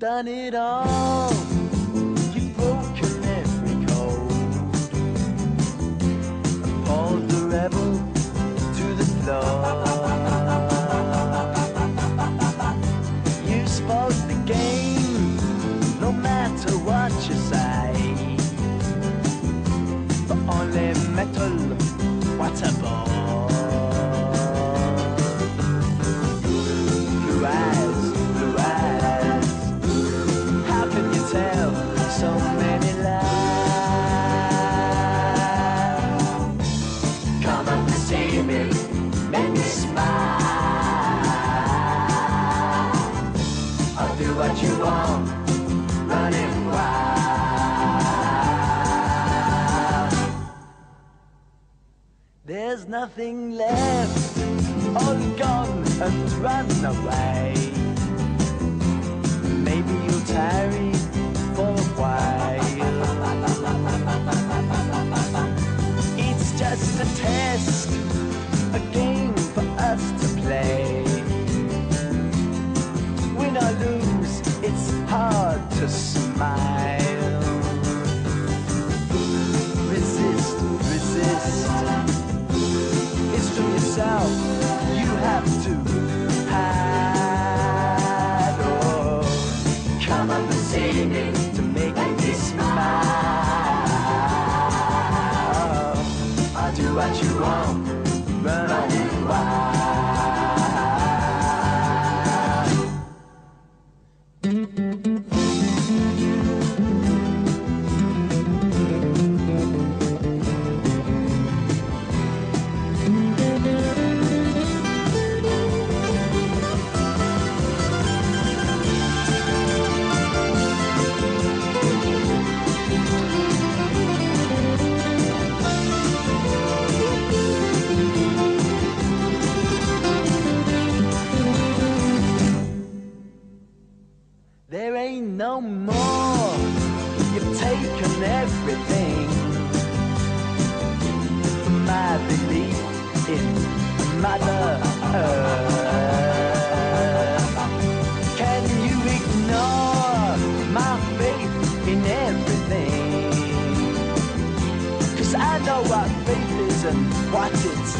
done it all. You've broken every code, pulled the rebel to the floor. You spoke the game, no matter what you say. But only metal, what a bore. Blue eyes, blue eyes. How can you tell so many lies? Come up and see me, make me smile. I'll do what you want, running wild. There's nothing left, all gone and run away. Maybe you'll tarry for a while. It's just a test, a game for us to play. Win or lose, it's hard to smile. Resist, resist. It's to yourself you have to hide. Oh, come up and see me to make me smile. I'll do what you want, running wild. There ain't no more, you've taken everything. My belief in Mother Earth. Can you ignore my faith in everything? 'Cause I know what faith is and what it's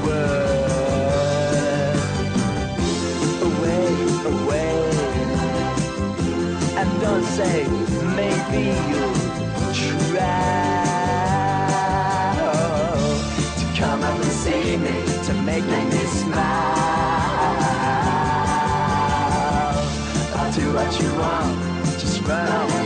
worth. Away, away. And don't say, maybe you'll try to come up and see me, to make me smile. I'll do what you want, just run away.